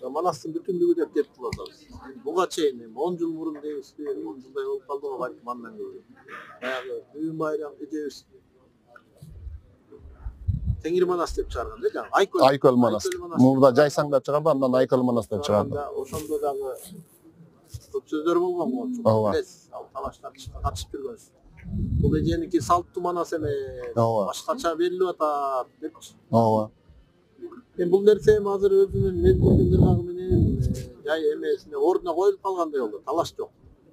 Manastın bütünlüğü de dep bulacağız. Buga çeyni 10 yıl murun deyibizdi, 10 yılday olup kaldı o baytım andan görüyorum. Bayağı düğün bayram edebizdi. Tengir Manas dep çağırgan değil mi? Ayköl Manas. Murda Jaysan da çıkardı, andan Ayköl Manas dep çıkardı. Oşonda dağı көп сөздөр болгон болчу. Билесиz, ал талаштар катышып жүргөнсүз. Бул эженики салттуу манас эмес, башкача берилип атат депчи. Ооба. Бул нерсе эми азыр өзүнүн мезгилдин ыргагы менен жай эмесине ордуна коюлуп калгандай болду. Талаш жок.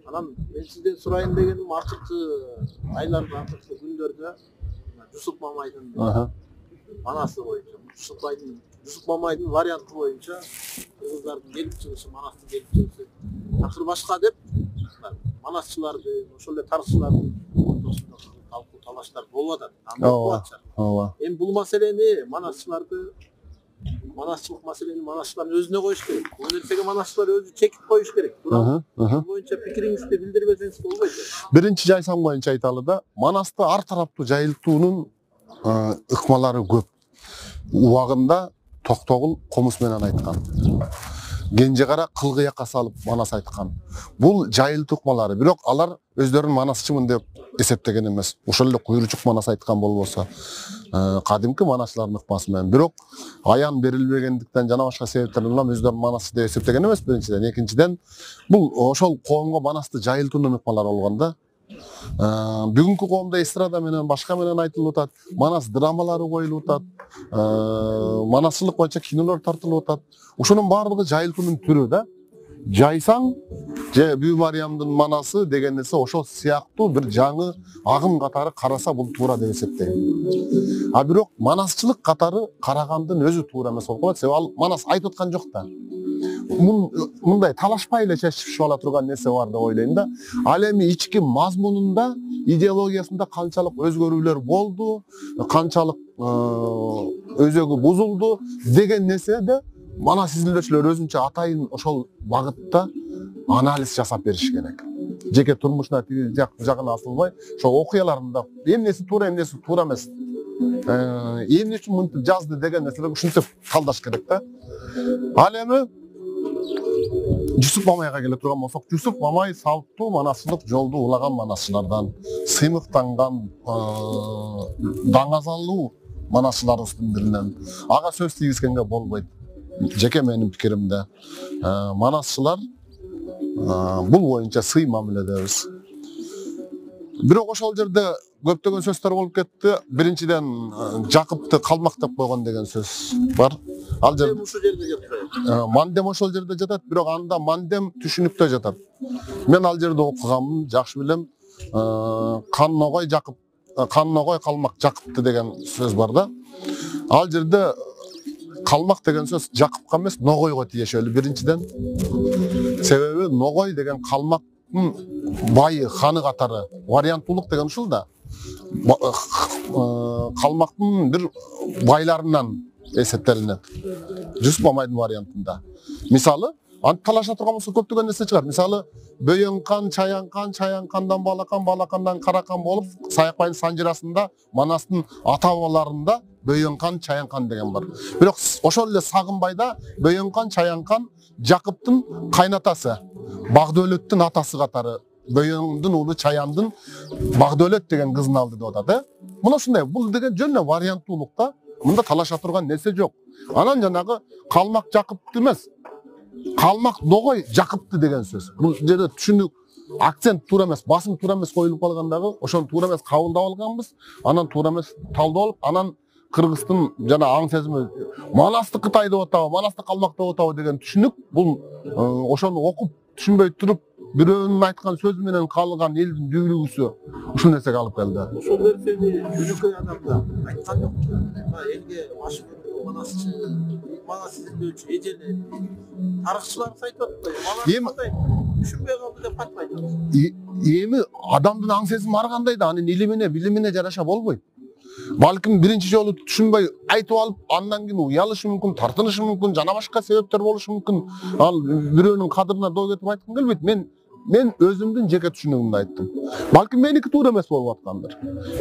Анан мен сизден сурайын дегеним акыркы айларда, акыркы күндөрдө Жусуп Мамайдын манасы боюнча, Жусуп Мамайдын варианты боюнча кыргыздардын келип чыгышы, манастын келип чыгышы такыр башка деп манасчыларды, ошол эле тарыхчылардын ортосунда талкуу талаштар болуп атат. Ооба. Эми бул маселени манасчылык маселени манасчылардын өзүнө коюш керек. Бул нерсеге манасчылар өзү чекип коюш керек. Бул боюнча пикириңизди билдирбесеңиз болбойт. Биринчи Жайсан боюнча айталы да, манасты ар тараптуу жайылтуунун ыкмалары көп. Убагында Токтогул комуз менен айткан. Кенжекара кылгыякка салып манас айткан. Бул жайылтуу ыкмалары, бирок алар өздөрүн манасчымын деп эсептеген эмес. Ошол эле куйручук манас айткан болбосо, кадимки манасчылардын ыкмасы менен. Бирок аян берилбегендиктен жана башка себептерден улам өздөрүн манасчы деп эсептеген эмес биринчиден. Экинчиден, бул ошол коомго манасты жайылтуунун ыкмалары болгон да. Бүгүнкү коомдо эстрада менен башка менен айтылып атат, манас драмалары коюлуп атат, манасчылык боюнча кинолор тартылып атат. Ошонун баардыгы жайылтуунун түрү да. Жайсаң же Бүү Мариямдын манасы деген нерсе ошол сыяктуу бир жаңы агым катары караса бул туура деп эсептейм. А бирок манасчылык катары карагандын өзү туура эмес болуп калат. Себеби ал манас айтып аткан жок да. Мындай талашпай эле чечишип ала турган нерсе бар деп ойлойм да. Ал эми ички мазмунунда, идеологиясында канчалык өзгөрүүлөр болду, канчалык өзөгү бузулду деген нерседе манас изилдөөчүлөр өзүнчө атайын ошол багытта анализ жасап бериш керек. Жеке турмушуна жагына асылбай, ошол окуяларында эмнеси туура, эмнеси туура эмес, эмне үчүн мынтип жазды деген нерселерди ушинтип талдаш керек да. Ал эми Жусуп Мамайга келе турган болсок, Жусуп Мамай салттуу манасчылык жолду улаган манасчылардан, сыймыктанган, даңазалуу манасчыларыбыздын биринен. Ага сөз тийгизгенге болбойт. Жеке менин пикиримде, манасчылар бул боюнча сый мамиледебиз. Бирок ошол жерде көптөгөн сөздөр болуп кетти. Биринчиден Жакыпты калмак деп койгон деген сөз бар. Ал жерде ушул жерде жатат. Мандем ошол жерде жатат, бирок анда мандем түшүнүктө жатат. Мен ал жерде окуганмын, жакшы билем. Канногой Жакып, Канногой калмак Жакыпты деген сөз бар да. Ал жерде калмак деген сөз Жакыпка эмес, Ногойго тиешелүү биринчиден. Себеби Ногой деген калмактын байы, ханы катары, варианттуулук деген ушул да. Калмактын бир байларынан эсептелинет. Жусуп Мамайдын вариантында. Мисалы, аны талаша турган болсо көптөгөн нерсе чыгар. Мисалы, Бөйөнкан, Чаянкан, Чаянкандан Балакан, Балакандан Каракан болуп, Саякбайдын санжырасында манастын ата бабаларында Бөйөнкан, Чаянкан деген бар. Бирок ошол эле Сагынбайда Бөйөнкан, Чаянкан Жакыптын кайнатасы, Багдөлөттүн атасы катары, Бөйөндүн уулу Чаяндын Багдөлөт деген кызын алды деп атат. Мына ушундай, бул деген жөн эле варианттуулукта. Мында талаша турган нерсе жок. Анан жанагы калмак Жакыпты эмес, калмак Ногой Жакыпты деген сөз. Бул жерде түшүнүк, акцент туура эмес, басым туура эмес коюлуп калгандагы, ошону туура эмес кабылдап алганбыз. Анан туура эмес талдоо алып, анан Кыргыздын жана аң сезими манасты Кытай деп атабы, манасты калмак деп атабы деген түшүнүк, бул ошону окуп түшүнбөй туруп бирөөнүн айткан сөзү менен калган элдин дүйрүгүсү ушул нерсеге алып келди. Ошол нерсени жөнөкөй адамдар айткан жок. Элге машыгуу манасчы, манас изилдөөчү эжелер, тарыхчылар айтып атпайбы? Эми түшүнбөй калды деп айтпайбы? Эми адамдын аң сезими ар кандай да, анын илимине, билимине жараша болбойт. Балким биринчи жолу түшүнбөй айтып алып, андан кийин уялышы мүмкүн, тартынышы мүмкүн, жана башка себептер болушу мүмкүн. Ал бирөөнүн кадырына доо кетип айткым келбейт. Мен өзүмдүн жеке түшүнүгүмдү айттым. Балким меники туура эмес болуп аткандыр.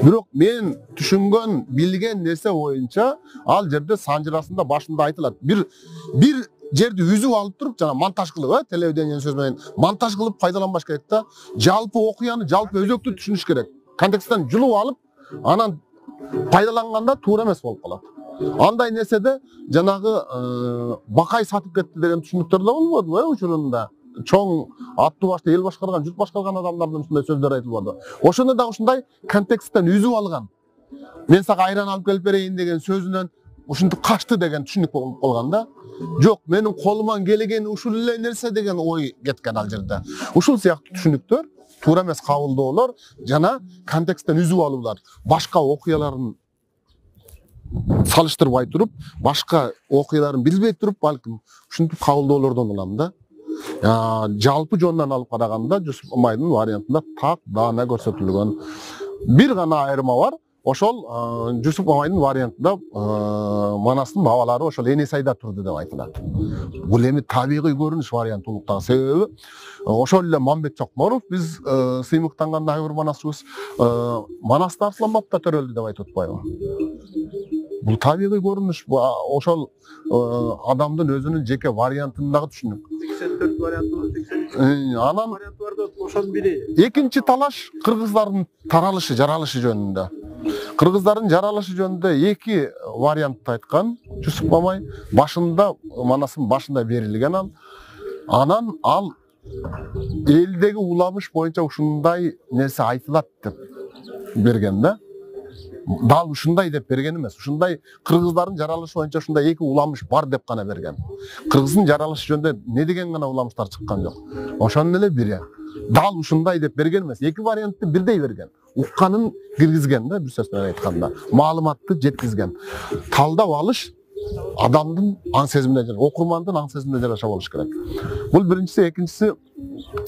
Бирок мен түшүнгөн, билген нерсе боюнча ал жерде санжырасында башында айтылат. Бир жерди үзүп алып туруп жана монтаж кылып, телевидение деген сөз менен монтаж кылып пайдаланбаш керек да. Жалпы окуяны, жалпы өзөктү түшүнүш керек. Контексттен жулуп алып, анан пайдаланганда туура эмес болуп калат. Андай нерседе жанагы Бакай сатып кетти деген түшүнүктөр да болбодубу учурунда. Чоң аттуу башта эл башкарган, журт башкарган адамдардан ушундай сөздөр айтылбады. Ошону да ушундай контексттен үзүп алган. Мен сага айран алып келип берейин деген сөзүнөн ушинтип качты деген түшүнүк болуп калган да. Жок, менин колуман келгени ушул эле нерсе деген ой кеткен ал жерде. Ушул сыяктуу түшүнүктөр, туура эмес кабылдоолор жана контексттен үзүп алуулар, башка окуяларын салыштырбай туруп, башка окуяларын билбей туруп, балким ушинтип кабылдоолордон улам да. Жалпы жонунан алып караганда Жусуп Мамайдын вариантында так даана көрсөтүлгөн. Бир гана айырма бар. Ошол Жусуп Мамайдын вариантында Манастын бабалары ошол Энесайда турду деп айтылат. Бул эми табигый көрүнүш варианты улуктагы себеби ошол эле Мамбет Чокморов биз сыймыктанган айбыр манасчыбыз Манаста Арсланбапта төрөлдү деп айтып атпайбы? Бул табигый көрүнүш, ошол адамдын өзүнүн жеке вариантындагы түшүнүк. 84 варианты, 83 анан варианты бар да, ошонун бири. Экинчи талаш кыргыздардын таралышы, жаралышы жөнүндө. Кыргыздардын жаралышы жөнүндө эки вариантты айткан Жусуп Мамай. Башында, Манастын башында берилген ал. Анан ал элдеги уламыш боюнча ушундай нерсе айтылат деп берген да. Дал ушундай деп берген эмес. Ушундай кыргыздардын жаралышы боюнча ушундай эки уламыш бар деп гана берген. Кыргыздын жаралышы жөнүндө не деген гана уламыштар чыккан жок. Ошонун эле бири. Дал ушундай деп берген эмес. Эки вариантты бирдей берген. Укканын киргизген да, бир сөз менен айтканда. Маалыматты жеткизген. Талдап алыш адамдын аң сезимине, окурмандын аң сезимине жараша болуш керек. Бул биринчиси, экинчиси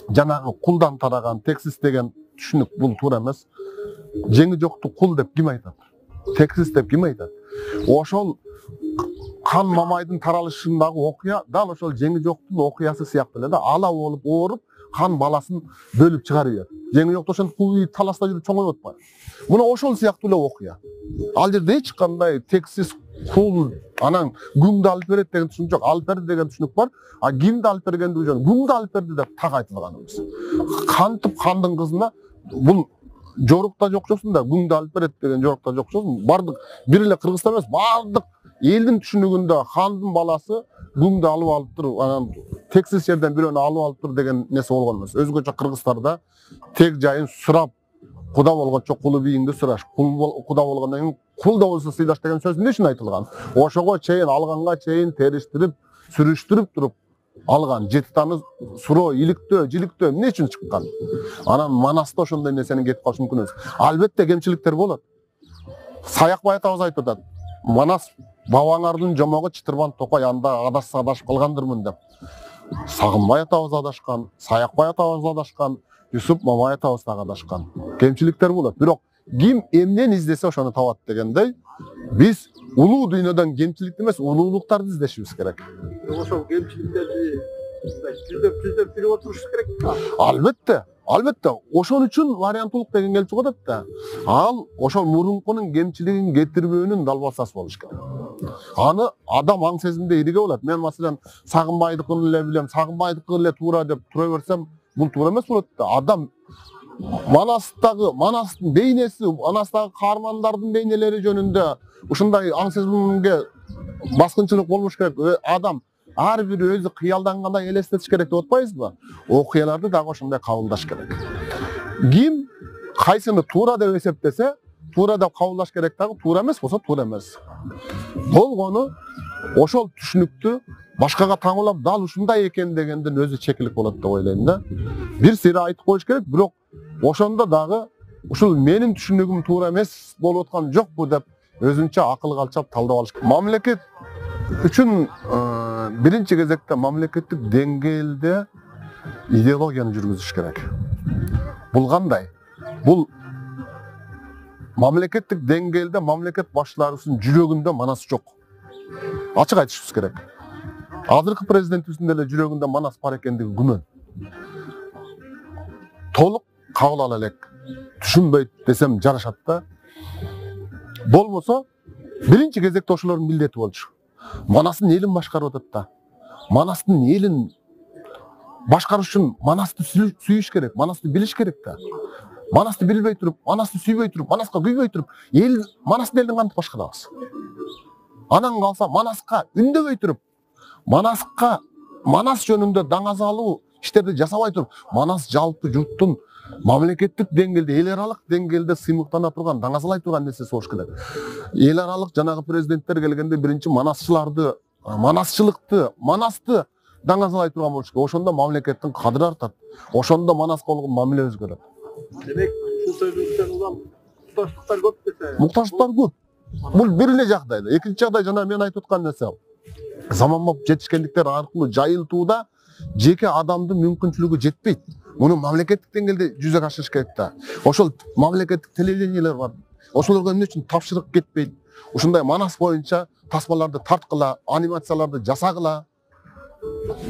жанагы кулдан тараган тексис деген түшүнүк, бул туура эмес. Жеңи жокту кул деп ким айтат? Тексис деп ким айтат? Ошол Хан Мамайдын таралышындагы окуя дал ошол жеңи жоктун окуясы сыяктуу эле да, ала болуп ооруп хан баласын бөлүп чыгарып. Жеңи жокто ошентип кул таласта жүрүп чоңоюп атпайбы? Мына ошол сыяктуу эле окуя. Ал жерде эч кандай тексис, кул, анан күңдү алып берет деген түшүнүк жок. Алып берди деген түшүнүк бар. А кимди алып бергенди жөн, күңдү алып берди деп так айтылган эмес. Кантип хандын кызына бул жорукта жокчосун да күңдү алып берет деген жорукта жокчосун. Бардык бир эле Кыргызстан эмес, бардык элдин түшүнүгүндө хандын баласы күңдү алып туруп, анан тексис жерден бирөөнү алып туруп деген нерсе болгон эмес. Өзгөчө Кыргызстарда тег жайын сурап, куда болгончо кулу бийиңди сураш, куда болгондон кийин кул да болсо сыйлаш деген сөз эмне үчүн айтылган? Ошого чейин, алганга чейин териштирип, сүрүштүрүп туруп алган. 7 таны суроо, иликтөө, жиликтөө эмне үчүн чыккан? Анан Манаста ошондой нерсенин кетип калышы мүмкүн эмес. Албетте кемчиликтер болот. Саякбай атабыз айтып атат. Манас бабаңардын жомогу Чытырбан Токой анда адашса адашып калгандырмын деп. Сагынбай атабыз адашкан, Саякбай атабыз адашкан, Жусуп Мамай атабыз дагы адашкан. Кемчиликтер болот. Бирок ким эмнени издесе ошону табат дегендей, биз улуу дүйнөдөн кемчиликти эмес, улуулуктарды издешибиз керек. Ошол кемчиликтерди түздөп билип отурушубуз керек. Албетте, албетте. Ошон үчүн варианттуулук деген келип чыгып атат да. Ал ошол мурункунун кемчилигин кетирбөөнүн далбасасы болуш керек. Аны адам аң сезимде ириге болот. Мен маселен Сагынбайдыкын эле билем, Сагынбайдыкы эле туура деп тура берсем, бул туура эмес болот да. Адам Манастын бейнеси, Манастагы каармандардын бейнелери жөнүндө ушундай аң сезимге баскынчылык болмош керек. Адам ар бири өзү кыялдангандай элестетиш керек деп атпайбызбы? Окуяларды дагы ошондой кабылдаш керек. Ким кайсыны туура деп эсептесе, туура деп кабылдаш керек дагы, туура эмес болсо туура эмес. Болгону ошол түшүнүктү башкага таңуулап, дал ушундай экен дегендин өзү чекилик болот деп ойлойм да. Бир сыйра айтып коюш керек, бирок ошондо дагы ушул менин түшүнүгүм туура эмес болуп аткан жокпу деп өзүнчө акыл калчап талдап алыш керек. Мамлекет үчүн биринчи кезекте мамлекеттик деңгээлде идеологияны жүргүзүш керек. Бул кандай? Бул мамлекеттик деңгээлде мамлекет башчыларынын жүрөгүндө Манас жок. Ачык айтышыбыз керек. Азыркы президентибиздин деле жүрөгүндө Манас бар экендиги күмөн. Толук кабыл ала элек. Түшүнбөйт десем жарашат да. Болбосо биринчи кезекте ошолордун милдети болчу. Манасын элин башкарып атат да. Манастын элин башкарыш үчүн Манасты сүйүш керек, Манасты билиш керек да. Манасты билбей туруп, Манасты сүйбөй туруп, Манаска күйбөй туруп, эл Манастын элин кантип башкарабыз? Анан калса Манаска үндөбөй туруп, Манаска Манас жөнүндө даңазалуу иштерди жасабай туруп, Манас жалпы журттун мамлекеттик деңгээлде, эл аралык деңгээлде сыймыктана турган, даңазалай турган нерсеси болуш керек. Эл аралык жанагы президенттер келгенде биринчи манасчыларды, манасчылыкты, Манасты даңазалай турган болуш керек. Ошондо мамлекеттин кадыры артат. Ошондо Манаска болгон мамиле өзгөрөт. Демек, ушул сөзүңүздөн улам муктаждыктар көп десе. Муктаждыктар көп. Бул бир эле жагдай. Экинчи жагдай жана мен айтып аткан нерсе. Заманбап жетишкендиктер аркылуу жайылтууда жеке адамдын мүмкүнчүлүгү жетпейт. Муну мамлекеттик деңгээлде жүзөгө ашырыш керек да. Ошол мамлекеттик телевидениелер бар. Ошолорго эмне үчүн тапшырык кетпейт? Ушундай Манас боюнча тасмаларды тарткыла, анимацияларды жасагыла.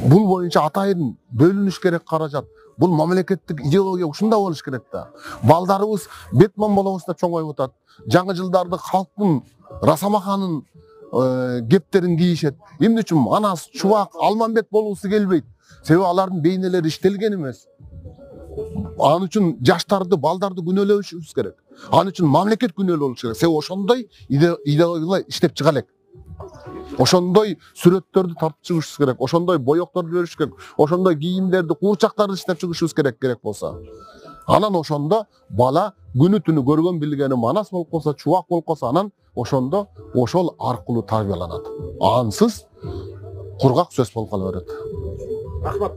Бул боюнча атайын бөлүнүш керек каражат. Бул мамлекеттик идеология ушунда болуш керек да. Балдарыбыз Бетман болобуз деп чоңоюп атат. Жаңы жылдарды халктын Расамаханын кептерин кийишет. Эмне үчүн Манас, Чубак, Алмамбет болуусу келбейт? Себеби алардын бейнелери иштелген эмес. Ал үчүн жаштарды, балдарды күнөөлөшүбүз керек. Ал үчүн мамлекет күнөөлүү болуш керек. Себеби ошондой идеологиялар иштеп чыга элек. Ошондой сүрөттөрдү тартып чыгышыбыз керек. Ошондой боёкторду бериш керек. Ошондой кийимдерди, куурчактарды иштеп чыгышыбыз керек болсо. Анан ошондо бала күнү түнү көргөн билгени Манас болуп калса, Чубак болуп калса, анан ошондо ошол аркылуу тарбияланат. Ансыз кургак сөз болуп кала берет. Рахмат.